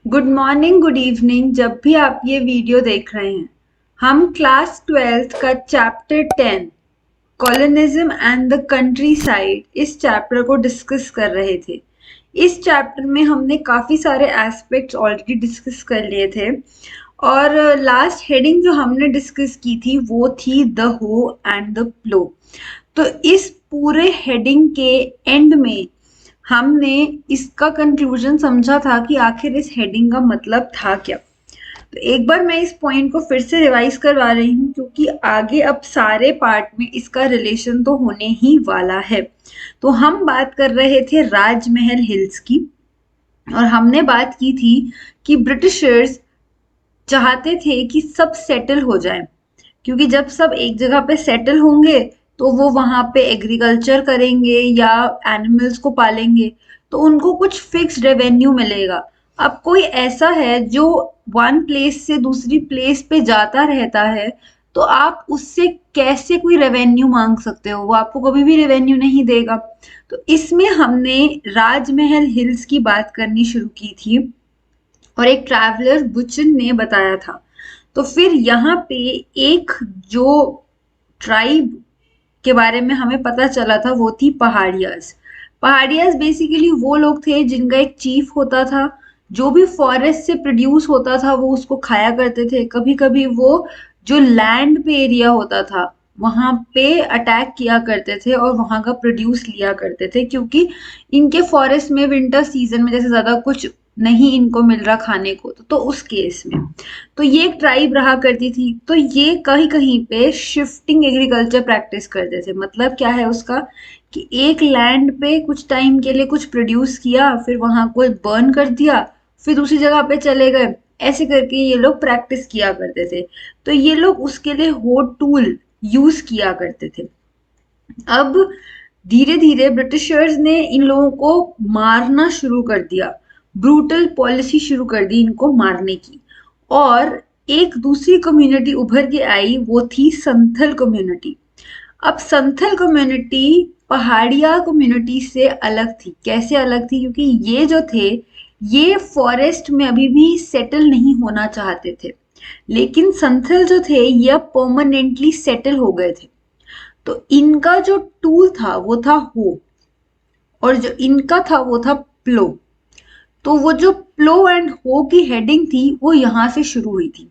Good morning, good evening. जब भी आप ये वीडियो देख रहे हैं, हम क्लास 12th का chapter 10 colonialism and the country side इस चैप्टर को डिस्कस कर रहे थे। इस चैप्टर में हमने काफ़ी सारे एस्पेक्ट्स ऑलरेडी डिस्कस कर लिए थे और लास्ट हेडिंग जो हमने डिस्कस की थी वो थी द हो एंड द प्लो। तो इस पूरे हेडिंग के एंड में हमने इसका कंक्लूजन समझा था कि आखिर इस हेडिंग का मतलब था क्या। तो एक बार मैं इस पॉइंट को फिर से रिवाइज करवा रही हूँ क्योंकि आगे अब सारे पार्ट में इसका रिलेशन तो होने ही वाला है। तो हम बात कर रहे थे राजमहल हिल्स की और हमने बात की थी कि ब्रिटिशर्स चाहते थे कि सब सेटल हो जाए, क्योंकि जब सब एक जगह पे सेटल होंगे तो वो वहां पे एग्रीकल्चर करेंगे या एनिमल्स को पालेंगे, तो उनको कुछ फिक्स रेवेन्यू मिलेगा। अब कोई ऐसा है जो वन प्लेस से दूसरी प्लेस पे जाता रहता है, तो आप उससे कैसे कोई रेवेन्यू मांग सकते हो? वो आपको कभी भी रेवेन्यू नहीं देगा। तो इसमें हमने राजमहल हिल्स की बात करनी शुरू की थी और एक ट्रैवलर बुचन ने बताया था। तो फिर यहाँ पे एक जो ट्राइब के बारे में हमें पता चला था वो थी पहाड़ियाज। पहाड़ियाज बेसिकली वो लोग थे जिनका एक चीफ होता था। जो भी फॉरेस्ट से प्रोड्यूस होता था वो उसको खाया करते थे। कभी कभी वो जो लैंड पे एरिया होता था वहां पे अटैक किया करते थे और वहां का प्रोड्यूस लिया करते थे, क्योंकि इनके फॉरेस्ट में विंटर सीजन में जैसे ज्यादा कुछ नहीं इनको मिल रहा खाने को, तो उस केस में तो ये एक ट्राइब रहा करती थी। तो ये कहीं कहीं पे शिफ्टिंग एग्रीकल्चर प्रैक्टिस करते थे। मतलब क्या है उसका कि एक लैंड पे कुछ टाइम के लिए कुछ प्रोड्यूस किया, फिर वहां को बर्न कर दिया, फिर दूसरी जगह पे चले गए। ऐसे करके ये लोग प्रैक्टिस किया करते थे। तो ये लोग उसके लिए हो टूल यूज किया करते थे। अब धीरे धीरे ब्रिटिशर्स ने इन लोगों को मारना शुरू कर दिया। ब्रूटल पॉलिसी शुरू कर दी इनको मारने की। और एक दूसरी कम्युनिटी उभर के आई, वो थी संथल कम्युनिटी। अब संथल कम्युनिटी पहाड़िया कम्युनिटी से अलग थी। कैसे अलग थी? क्योंकि ये जो थे ये फॉरेस्ट में अभी भी सेटल नहीं होना चाहते थे, लेकिन संथल जो थे ये अब परमानेंटली सेटल हो गए थे। तो इनका जो टूल था वो था हो, और जो इनका था वो था प्लो। तो वो जो प्लो एंड हो की हेडिंग थी वो यहां से शुरू हुई थी।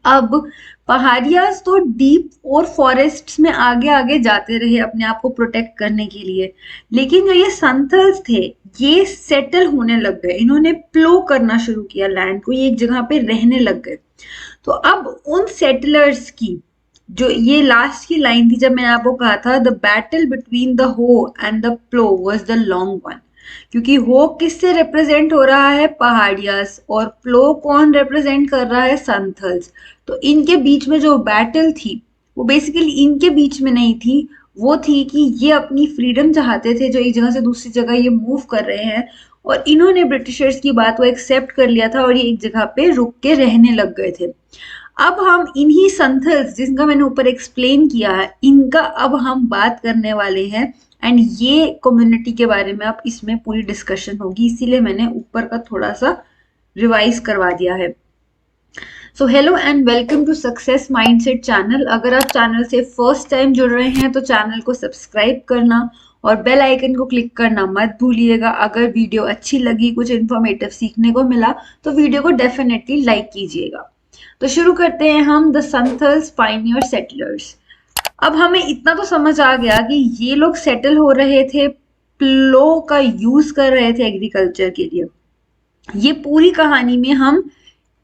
अब पहाड़ियाज तो डीप और फॉरेस्ट्स में आगे आगे जाते रहे अपने आप को प्रोटेक्ट करने के लिए, लेकिन जो ये संथल्स थे ये सेटल होने लग गए। इन्होंने प्लो करना शुरू किया लैंड को, ये एक जगह पे रहने लग गए। तो अब उन सेटलर्स की जो ये लास्ट की लाइन थी, जब मैंने आपको कहा था the battle between the hoe and the plough was the long one. क्योंकि हो किससे रिप्रेजेंट हो रहा है? पहाड़ियास। और प्लो कौन रिप्रेजेंट कर रहा है? संथल्स। तो इनके बीच में जो बैटल थी वो बेसिकली इनके बीच में नहीं थी, वो थी कि ये अपनी फ्रीडम चाहते थे, जो एक जगह से दूसरी जगह ये मूव कर रहे हैं, और इन्होंने ब्रिटिशर्स की बात को एक्सेप्ट कर लिया था और ये एक जगह पे रुक के रहने लग गए थे। अब हम इन्हीं संथल्स जिनका मैंने ऊपर एक्सप्लेन किया है इनका अब हम बात करने वाले हैं। एंड ये कम्युनिटी के बारे में अब इसमें पूरी डिस्कशन होगी, इसीलिए मैंने ऊपर का थोड़ा सा रिवाइज करवा दिया है। So hello and welcome to success mindset channel. अगर आप चैनल से फर्स्ट टाइम जुड़ रहे हैं तो चैनल को सब्सक्राइब करना और बेल आइकन को क्लिक करना मत भूलिएगा। अगर वीडियो अच्छी लगी, कुछ इन्फॉर्मेटिव सीखने को मिला, तो वीडियो को डेफिनेटली लाइक कीजिएगा। तो शुरू करते हैं हम द संथल्स पाइनियर सेटलर्स। अब हमें इतना तो समझ आ गया कि ये लोग सेटल हो रहे थे, प्लो का यूज कर रहे थे एग्रीकल्चर के लिए। ये पूरी कहानी में हम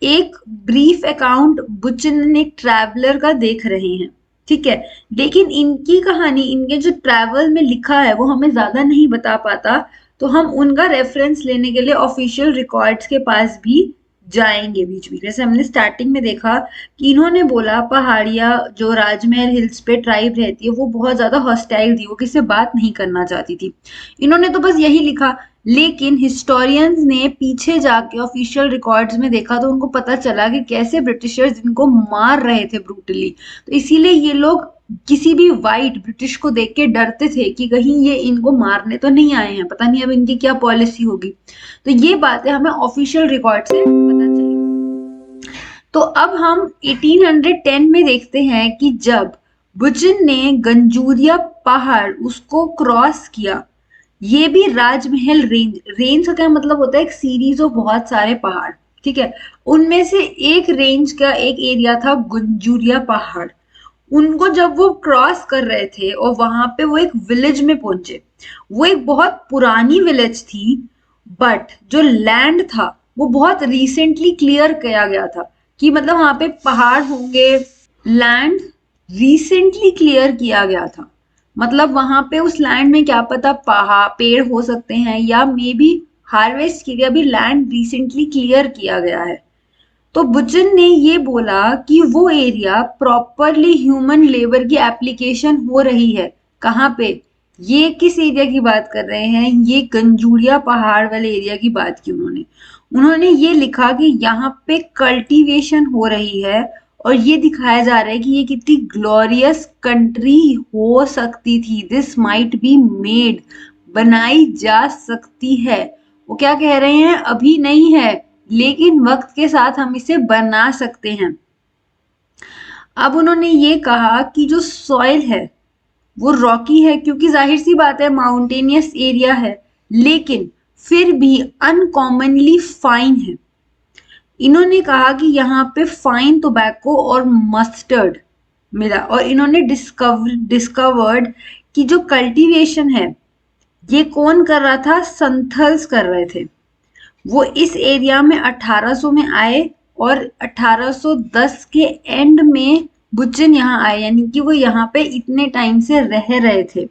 एक ब्रीफ अकाउंट बुचन एक ट्रैवलर का देख रहे हैं, ठीक है। लेकिन इनकी कहानी, इनके जो ट्रैवल में लिखा है वो हमें ज्यादा नहीं बता पाता, तो हम उनका रेफरेंस लेने के लिए ऑफिशियल रिकॉर्ड्स के पास भी जाएंगे बीच बीच। जैसे हमने स्टार्टिंग में देखा कि इन्होंने बोला पहाड़िया जो राजमहल हिल्स पे ट्राइब रहती है वो बहुत ज्यादा हॉस्टाइल थी, वो किसी से बात नहीं करना चाहती थी। इन्होंने तो बस यही लिखा, लेकिन हिस्टोरियंस ने पीछे जाके ऑफिशियल रिकॉर्ड्स में देखा तो उनको पता चला कि कैसे ब्रिटिशर्स इनको मार रहे थे ब्रूटली। तो इसीलिए ये लोग किसी भी वाइट ब्रिटिश को देख के डरते थे कि कहीं ये इनको मारने तो नहीं आए हैं, पता नहीं अब इनकी क्या पॉलिसी होगी। तो ये बातें हमें ऑफिशियल रिकॉर्ड से पता चली। तो अब हम 1810 में देखते हैं कि जब बुचन ने गंजूरिया पहाड़ उसको क्रॉस किया। ये भी राजमहल रेंज का क्या मतलब होता है, एक सीरीज ऑफ बहुत सारे पहाड़, ठीक है। उनमें से एक रेंज का एक एरिया था गंजूरिया पहाड़। उनको जब वो क्रॉस कर रहे थे और वहां पे वो एक विलेज में पहुंचे, वो एक बहुत पुरानी विलेज थी, बट जो लैंड था वो बहुत रिसेंटली क्लियर किया गया था, कि मतलब वहां पे पहाड़ होंगे, लैंड रिसेंटली क्लियर किया गया था। मतलब वहां पे उस लैंड में क्या पता पहाड़ पेड़ हो सकते हैं, या मे बी हार्वेस्ट के लिए अभी लैंड रिसेंटली क्लियर किया गया है। तो बुचन ने ये बोला कि वो एरिया प्रॉपरली ह्यूमन लेबर की एप्लीकेशन हो रही है। कहाँ पे? ये किस एरिया की बात कर रहे हैं? ये गंजूरिया पहाड़ वाले एरिया की बात की उन्होंने। उन्होंने ये लिखा कि यहाँ पे कल्टीवेशन हो रही है, और ये दिखाया जा रहा है कि ये कितनी ग्लोरियस कंट्री हो सकती थी। दिस माइट बी मेड, बनाई जा सकती है। वो क्या कह रहे हैं? अभी नहीं है, लेकिन वक्त के साथ हम इसे बना सकते हैं। अब उन्होंने ये कहा कि जो सॉइल है वो रॉकी है, क्योंकि जाहिर सी बात है माउंटेनियस एरिया है, लेकिन फिर भी अनकॉमनली फाइन है। इन्होंने कहा कि यहाँ पे फाइन टोबैको और मस्टर्ड मिला, और इन्होंने डिस्कवर्ड कि जो कल्टीवेशन है ये कौन कर रहा था? संथल्स कर रहे थे। वो इस एरिया में 1800 में आए, और 1810 के एंड में बुचन यहाँ आए, यानी कि वो यहाँ पे इतने टाइम से रह रहे थे,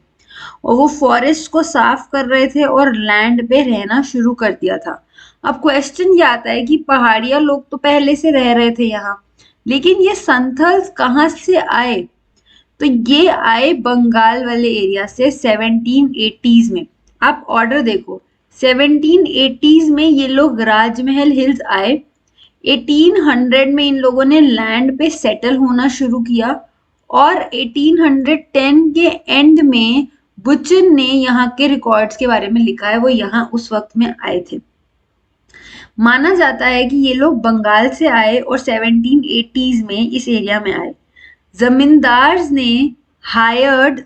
और वो फॉरेस्ट को साफ कर रहे थे और लैंड पे रहना शुरू कर दिया था। अब क्वेश्चन ये आता है कि पहाड़िया लोग तो पहले से रह रहे थे यहाँ, लेकिन ये संथल्स कहाँ से आए? तो ये आए बंगाल वाले एरिया से 1780s में। आप ऑर्डर देखो, 1780s में ये लोग राजमहल हिल्स आए, 1800 में इन लोगों ने लैंड पे सेटल होना शुरू किया, और 1810 के एंड में बुचन ने यहाँ के रिकॉर्ड्स के बारे में लिखा है, वो यहाँ उस वक्त में आए थे। माना जाता है कि ये लोग बंगाल से आए और 1780s में इस एरिया में आए। जमींदार्स ने हायर्ड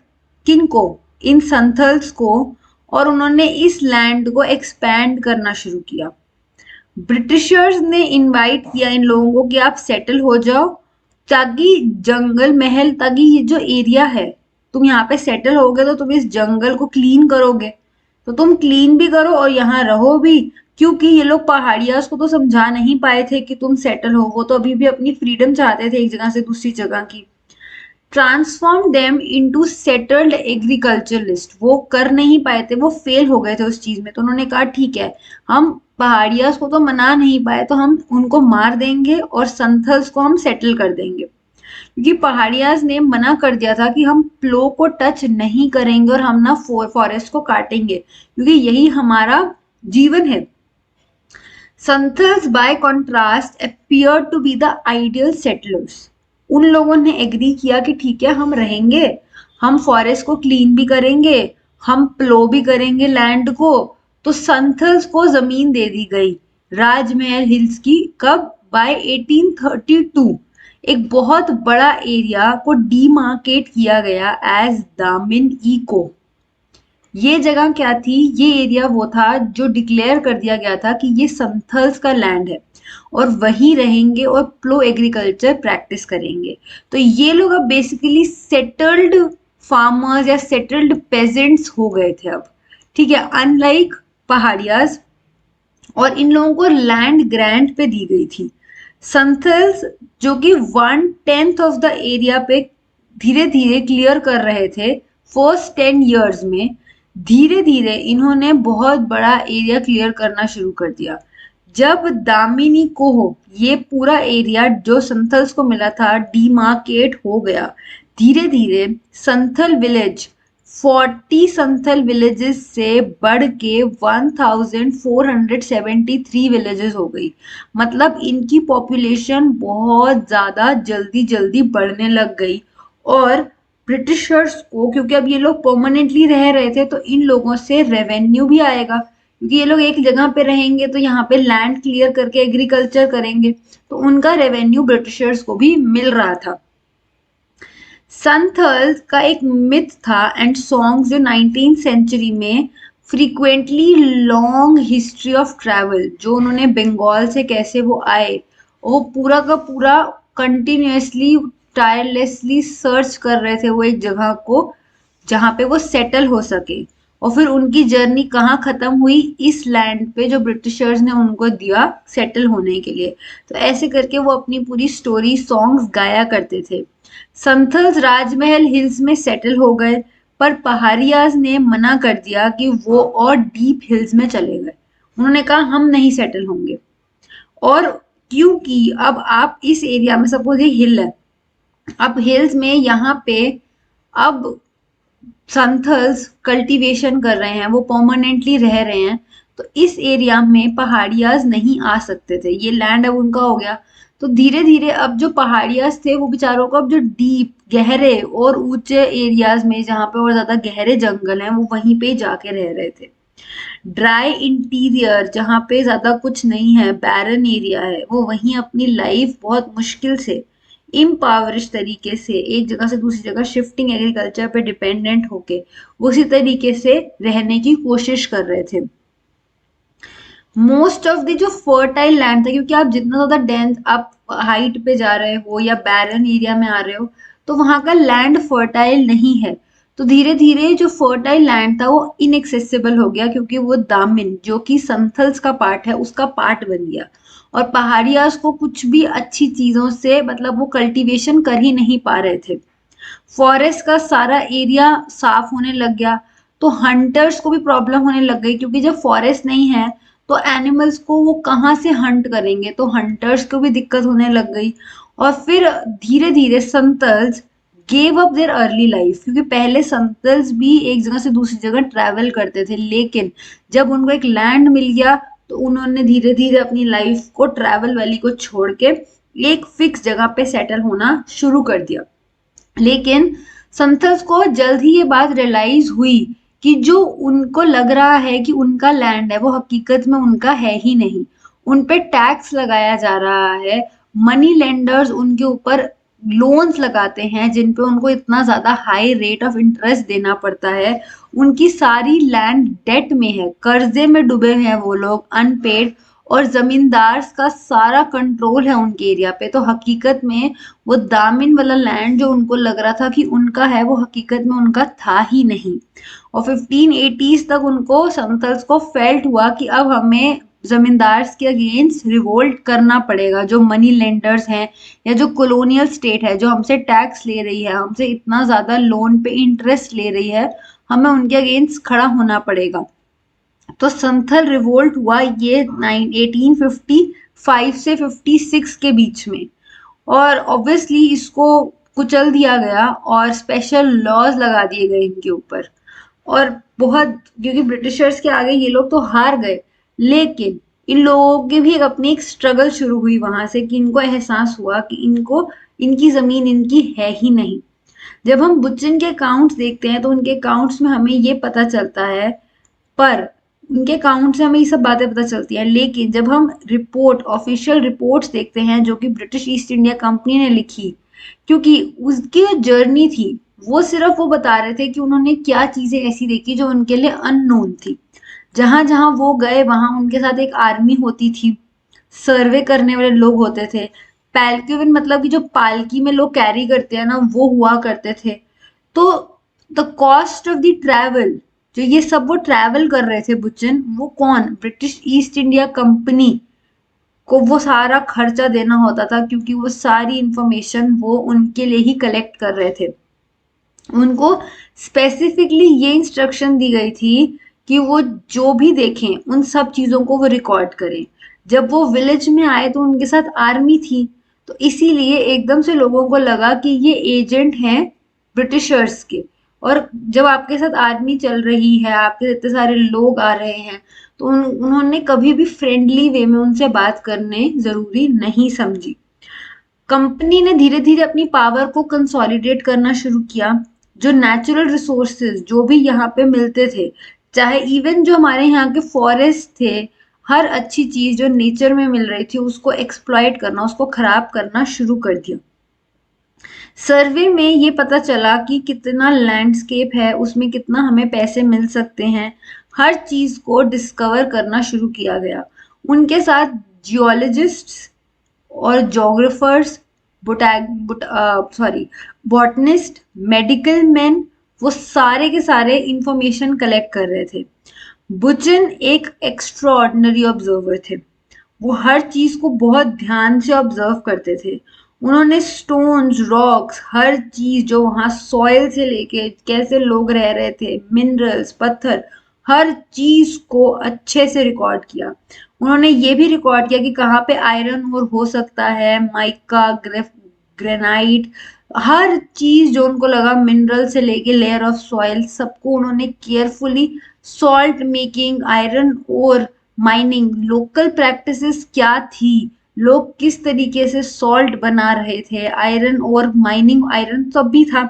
किंग को, इन संथल्स को, और उन्होंने इस लैंड को एक्सपैंड करना शुरू किया। ब्रिटिशर्स ने इनवाइट किया इन लोगों को कि आप सेटल हो जाओ, ताकि जंगल महल, ताकि ये जो एरिया है, तुम यहाँ पे सेटल होगे तो तुम इस जंगल को क्लीन करोगे, तो तुम क्लीन भी करो और यहाँ रहो भी। क्योंकि ये लोग पहाड़ियास को तो समझा नहीं पाए थे कि तुम सेटल हो, वो तो अभी भी अपनी फ्रीडम चाहते थे एक जगह से दूसरी जगह की। Transform them into settled agriculturalist, वो कर नहीं पाए थे, वो फेल हो गए थे उस चीज में। तो उन्होंने कहा ठीक है, हम पहाड़ियास को तो मना नहीं पाए, तो हम उनको मार देंगे और संथल्स को हम सेटल कर देंगे। क्योंकि पहाड़ियास ने मना कर दिया था कि हम प्लो को टच नहीं करेंगे और हम ना फॉरेस्ट को काटेंगे, क्योंकि यही हमारा जीवन है। Santhals by contrast appear to be the ideal settlers. उन लोगों ने एग्री किया कि ठीक है, हम रहेंगे, हम फॉरेस्ट को क्लीन भी करेंगे, हम प्लो भी करेंगे लैंड को। तो संथल्स को जमीन दे दी गई राजमहल हिल्स की। कब? बाय 1832। एक बहुत बड़ा एरिया को डीमार्केट किया गया एज दामिन इको। ये जगह क्या थी? ये एरिया वो था जो डिक्लेयर कर दिया गया था कि ये संथल्स का लैंड है, और वहीं रहेंगे और प्लो एग्रीकल्चर प्रैक्टिस करेंगे। तो ये लोग अब बेसिकली सेटल्ड फार्मर्स या सेटल्ड पेजेंट्स हो गए थे अब, ठीक है, अनलाइक पहाड़ियाज। और इन लोगों को लैंड ग्रांट पे दी गई थी। संथल्स जो कि 1/10 ऑफ द एरिया पे धीरे धीरे क्लियर कर रहे थे फर्स्ट 10 years में, धीरे धीरे इन्होंने बहुत बड़ा एरिया क्लियर करना शुरू कर दिया। जब दामिनी कोह, ये पूरा एरिया जो संथल्स को मिला था, डीमार्केट हो गया, धीरे धीरे संथल विलेज 40 संथल विलेजेस से बढ़ के 1473 विलेजेस हो गई। मतलब इनकी पॉपुलेशन बहुत ज्यादा जल्दी जल्दी बढ़ने लग गई, और ब्रिटिशर्स को, क्योंकि अब ये लोग परमानेंटली रह रहे थे तो इन लोगों से रेवेन्यू भी आएगा, क्योंकि ये लोग एक जगह पे रहेंगे तो यहाँ पे लैंड क्लियर करके एग्रीकल्चर करेंगे, तो उनका रेवेन्यू ब्रिटिशर्स को भी मिल रहा था। संथल्स का एक मिथ था एंड सॉन्ग्स जो 19th सेंचुरी में frequently long history of travel, जो उन्होंने बंगाल से कैसे वो आए, वो पूरा का पूरा कंटिन्यूअसली टायरलेसली सर्च कर रहे थे वो एक जगह को जहाँ पे वो सेटल हो सके, और फिर उनकी जर्नी कहाँ खत्म हुई, इस लैंड पे जो ब्रिटिशर्स ने उनको दिया सेटल होने के लिए। तो ऐसे करके वो अपनी पूरी स्टोरी सॉन्ग्स गाया करते थे। संथल्स राजमहल हिल्स में सेटल हो गए, पर पहाड़ियाज ने मना कर दिया कि वो और डीप हिल्स में चले गए। उन्होंने कहा हम नहीं सेटल होंगे। और क्योंकि अब आप इस एरिया में, सपोज ये हिल है, अब हिल्स में यहाँ पे अब संथल्स कल्टीवेशन कर रहे हैं, वो परमानेंटली रह रहे हैं, तो इस एरिया में पहाड़ियाज नहीं आ सकते थे, ये लैंड अब उनका हो गया। तो धीरे धीरे अब जो पहाड़ियाज थे वो बेचारों को अब जो डीप गहरे और ऊंचे एरियाज में जहाँ पे और ज्यादा गहरे जंगल हैं वो वहीं पे जाके रह रहे थे। ड्राई इंटीरियर जहाँ पे ज्यादा कुछ नहीं है, बैरन एरिया है, वो वहीं अपनी लाइफ बहुत मुश्किल से इम्पावरिश तरीके से एक जगह से दूसरी जगह शिफ्टिंग एग्रीकल्चर पे डिपेंडेंट होके उसी तरीके से रहने की कोशिश कर रहे थे। मोस्ट ऑफ द जो फर्टाइल लैंड था, क्योंकि आप जितना ज्यादा डेंस आप हाइट पे जा रहे हो या बैरन एरिया में आ रहे हो तो वहां का लैंड फर्टाइल नहीं है, तो धीरे धीरे जो फर्टाइल लैंड था वो इनएक्सेसिबल हो गया, क्योंकि वो दामिन जो कि संथल्स का पार्ट है उसका पार्ट बन गया, और पहाड़ियाज को कुछ भी अच्छी चीजों से मतलब वो कल्टीवेशन कर ही नहीं पा रहे थे। फॉरेस्ट का सारा एरिया साफ होने लग गया, तो हंटर्स को भी प्रॉब्लम होने लग गई, क्योंकि जब फॉरेस्ट नहीं है तो एनिमल्स को वो कहाँ से हंट करेंगे, तो हंटर्स को भी दिक्कत होने लग गई। और फिर धीरे धीरे Santals gave up their early life, क्योंकि पहले संतल्स भी एक जगह से दूसरी जगह ट्रैवल करते थे, लेकिन जब उनको एक लैंड मिल गया तो उन्होंने धीरे धीरे अपनी लाइफ को ट्रैवल वाली को छोड़ के एक फिक्स जगह पे सेटल होना शुरू कर दिया। लेकिन संथल्स को जल्द ही ये बात रियलाइज हुई कि जो उनको लग रहा है कि उनका लैंड है वो हकीकत में उनका है ही नहीं, उन पे टैक्स लगाया जा रहा है, मनी लेंडर्स उनके ऊपर लोन्स लगाते हैं जिन पे उनको इतना ज्यादा हाई रेट ऑफ इंटरेस्ट देना पड़ता है, उनकी सारी लैंड डेट में है, कर्जे में डूबे हैं वो लोग अनपेड, और जमींदार का सारा कंट्रोल है उनके एरिया पे। तो हकीकत में वो दामिन वाला लैंड जो उनको लग रहा था कि उनका है वो हकीकत में उनका था ही नहीं। और 1580s तक उनको संथल्स को फेल्ट हुआ कि अब हमें जमींदार के अगेंस्ट रिवोल्ट करना पड़ेगा, जो मनी लेंडर्स हैं या जो कॉलोनियल स्टेट है जो हमसे टैक्स ले रही है, हमसे इतना ज्यादा लोन पे इंटरेस्ट ले रही है, हमें उनके अगेंस्ट खड़ा होना पड़ेगा। तो संथल रिवोल्ट हुआ ये 1855 से 56 के बीच में, और ऑब्वियसली इसको कुचल दिया गया और स्पेशल लॉज लगा दिए गए इनके ऊपर। और बहुत, क्योंकि ब्रिटिशर्स के आगे ये लोग तो हार गए, लेकिन इन लोगों की भी अपनी एक स्ट्रगल शुरू हुई वहां से कि इनको एहसास हुआ कि इनको इनकी जमीन इनकी है ही नहीं। जब हम बुच्चन के अकाउंट्स देखते हैं तो उनके अकाउंट्स में हमें ये पता चलता है, पर उनके अकाउंट से हमें ये सब बातें पता चलती हैं, लेकिन जब हम रिपोर्ट ऑफिशियल रिपोर्ट्स देखते हैं जो कि ब्रिटिश ईस्ट इंडिया कंपनी ने लिखी, क्योंकि उसकी जो जर्नी थी वो सिर्फ वो बता रहे थे कि उन्होंने क्या चीजें ऐसी देखी जो उनके लिए अननोन थी। जहां जहां वो गए वहां उनके साथ एक आर्मी होती थी, सर्वे करने वाले लोग होते थे, पैल्क्यूविन मतलब कि जो पालकी में लोग कैरी करते हैं ना वो हुआ करते थे। तो the cost of the travel, जो ये सब वो ट्रैवल कर रहे थे बुच्चन, वो कौन, ब्रिटिश ईस्ट इंडिया कंपनी को वो सारा खर्चा देना होता था, क्योंकि वो सारी इंफॉर्मेशन वो उनके लिए ही कलेक्ट कर रहे थे। उनको स्पेसिफिकली ये इंस्ट्रक्शन दी गई थी कि वो जो भी देखें उन सब चीजों को वो रिकॉर्ड करें। जब वो विलेज में आए तो उनके साथ आर्मी थी, तो इसीलिए एकदम से लोगों को लगा कि ये एजेंट हैं ब्रिटिशर्स के, और जब आपके साथ आर्मी चल रही है, आपके इतने सारे लोग आ रहे हैं, तो उन्होंने कभी भी फ्रेंडली वे में उनसे बात करने जरूरी नहीं समझी। कंपनी ने धीरे धीरे अपनी पावर को कंसोलिडेट करना शुरू किया, जो नेचुरल रिसोर्सेज जो भी यहाँ पे मिलते थे, चाहे इवन जो हमारे यहाँ के फॉरेस्ट थे, हर अच्छी चीज जो नेचर में मिल रही थी उसको एक्सप्लॉइट करना, उसको खराब करना शुरू कर दिया। सर्वे में ये पता चला कि कितना लैंडस्केप है, उसमें कितना हमें पैसे मिल सकते हैं, हर चीज को डिस्कवर करना शुरू किया गया। उनके साथ जियोलॉजिस्ट्स और जोग्राफर्स, बॉटनिस्ट, मेडिकल मैन, वो सारे के सारे इंफॉर्मेशन कलेक्ट कर रहे थे। बुचन एक एक्स्ट्राऑर्डिनरी ऑब्जर्वर थे। वो हर चीज को बहुत ध्यान से ऑब्जर्व करते थे। उन्होंने स्टोन्स, रॉक्स, हर चीज जो वहां सॉइल से लेके कैसे लोग रह रहे थे, मिनरल्स, पत्थर, हर चीज को अच्छे से रिकॉर्ड किया। उन्होंने ये भी रिकॉर्ड किया कि कहाँ पे आयरन और हो सकता है, माइका, ग्रेनाइट, हर चीज जो उनको लगा, मिनरल से लेके लेयर ऑफ सॉइल, सबको उन्होंने केयरफुली, सॉल्ट मेकिंग, आयरन और माइनिंग, लोकल प्रैक्टिसेस क्या थी, लोग किस तरीके से सॉल्ट बना रहे थे, आयरन और माइनिंग, आयरन सब भी था,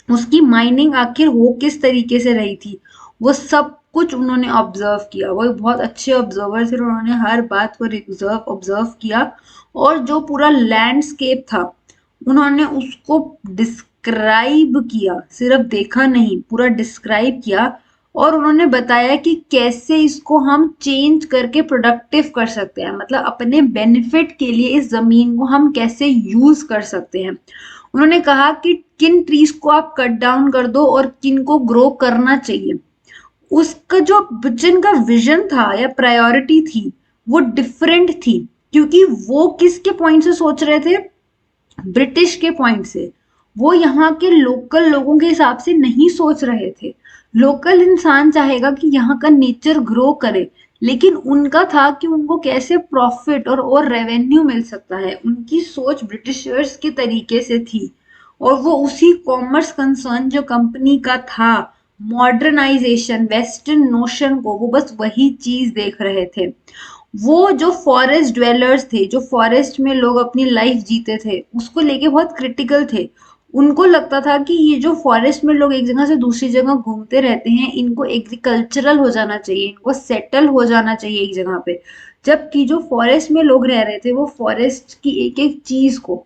उसकी माइनिंग आखिर हो किस तरीके से रही थी, वो सब कुछ उन्होंने ऑब्जर्व किया। वो एक बहुत अच्छे ऑब्जर्वर थे, उन्होंने हर बात को ऑब्जर्व किया और जो पूरा लैंडस्केप था उन्होंने उसको डिस्क्राइब किया, सिर्फ देखा नहीं, पूरा डिस्क्राइब किया। और उन्होंने बताया कि कैसे इसको हम चेंज करके प्रोडक्टिव कर सकते हैं, मतलब अपने बेनिफिट के लिए इस जमीन को हम कैसे यूज कर सकते हैं। उन्होंने कहा कि किन ट्रीज को आप कट डाउन कर दो और किन को ग्रो करना चाहिए। उसका जो जिनका विजन था या प्रायोरिटी थी वो डिफरेंट थी, क्योंकि वो किसके पॉइंट से सोच रहे थे, ब्रिटिश के पॉइंट से। वो यहाँ के लोकल लोगों के हिसाब से नहीं सोच रहे थे। लोकल इंसान चाहेगा कि यहाँ का नेचर ग्रो करे, लेकिन उनका था कि उनको कैसे प्रॉफिट और रेवेन्यू मिल सकता है। उनकी सोच ब्रिटिशर्स के तरीके से थी और वो उसी कॉमर्स कंसर्न जो कंपनी का था, मॉडर्नाइजेशन, वेस्टर्न नोशन को, वो बस वही चीज देख रहे थे। वो जो फॉरेस्ट ड्वेलर्स थे, जो फॉरेस्ट में लोग अपनी लाइफ जीते थे, उसको लेके बहुत क्रिटिकल थे। उनको लगता था कि ये जो फॉरेस्ट में लोग एक जगह से दूसरी जगह घूमते रहते हैं, इनको एग्रीकल्चरल हो जाना चाहिए, इनको सेटल हो जाना चाहिए एक जगह पे। जबकि जो फॉरेस्ट में लोग रह रहे थे वो फॉरेस्ट की एक एक चीज को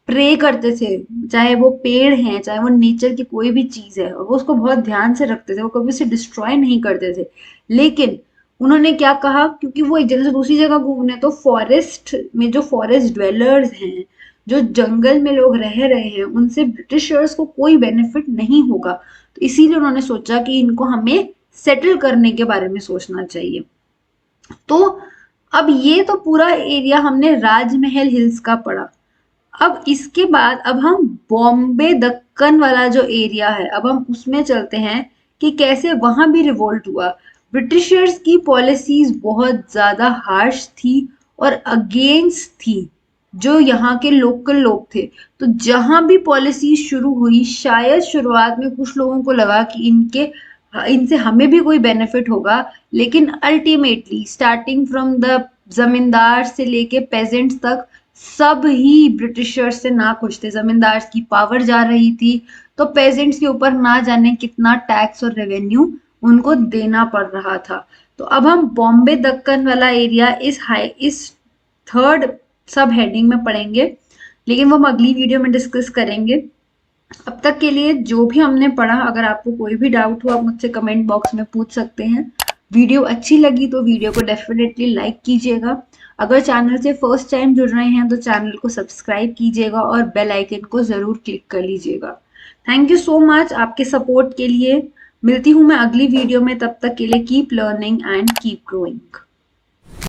प्रे करते थे, चाहे वो पेड़ हैं, चाहे वो नेचर की कोई भी चीज है, और वो उसको बहुत ध्यान से रखते थे, वो कभी उसे डिस्ट्रॉय नहीं करते थे। लेकिन उन्होंने क्या कहा, क्योंकि वो एक जगह से दूसरी जगह घूमने, तो फॉरेस्ट में जो फॉरेस्ट ड्वेलर्स हैं, जो जंगल में लोग रह रहे हैं, उनसे ब्रिटिशर्स को कोई बेनिफिट नहीं होगा। तो इसीलिए उन्होंने सोचा कि इनको हमें सेटल करने के बारे में सोचना चाहिए। तो अब ये तो पूरा एरिया हमने राजमहल हिल्स का पढ़ा। अब इसके बाद अब हम बॉम्बे दक्कन वाला जो एरिया है, अब हम उसमें चलते हैं कि कैसे वहां भी रिवोल्ट हुआ। ब्रिटिशर्स की पॉलिसीज बहुत ज्यादा हार्श थी और अगेंस्ट थी जो यहाँ के लोकल लोग थे। तो जहां भी पॉलिसी शुरू हुई, शायद शुरुआत में कुछ लोगों को लगा कि इनसे हमें भी कोई बेनिफिट होगा, लेकिन अल्टीमेटली स्टार्टिंग फ्रॉम द जमींदार से लेके पेजेंट्स तक सब ही ब्रिटिशर्स से ना खुश थे। जमींदार की पावर जा रही थी, तो पेजेंट्स के ऊपर ना जाने कितना टैक्स और रेवेन्यू उनको देना पड़ रहा था। तो अब हम बॉम्बे दक्कन वाला एरिया इस थर्ड सब हेडिंग में पढ़ेंगे, लेकिन वो हम अगली वीडियो में डिस्कस करेंगे। अब तक के लिए जो भी हमने पढ़ा, अगर आपको कोई भी डाउट हो आप मुझसे कमेंट बॉक्स में पूछ सकते हैं। वीडियो अच्छी लगी तो वीडियो को डेफिनेटली लाइक कीजिएगा। अगर चैनल से फर्स्ट टाइम जुड़ रहे हैं तो चैनल को सब्सक्राइब कीजिएगा और बेल आइकन को जरूर क्लिक कर लीजिएगा। थैंक यू सो मच आपके सपोर्ट के लिए। मिलती हूँ मैं अगली वीडियो में, तब तक के लिए keep learning and keep growing.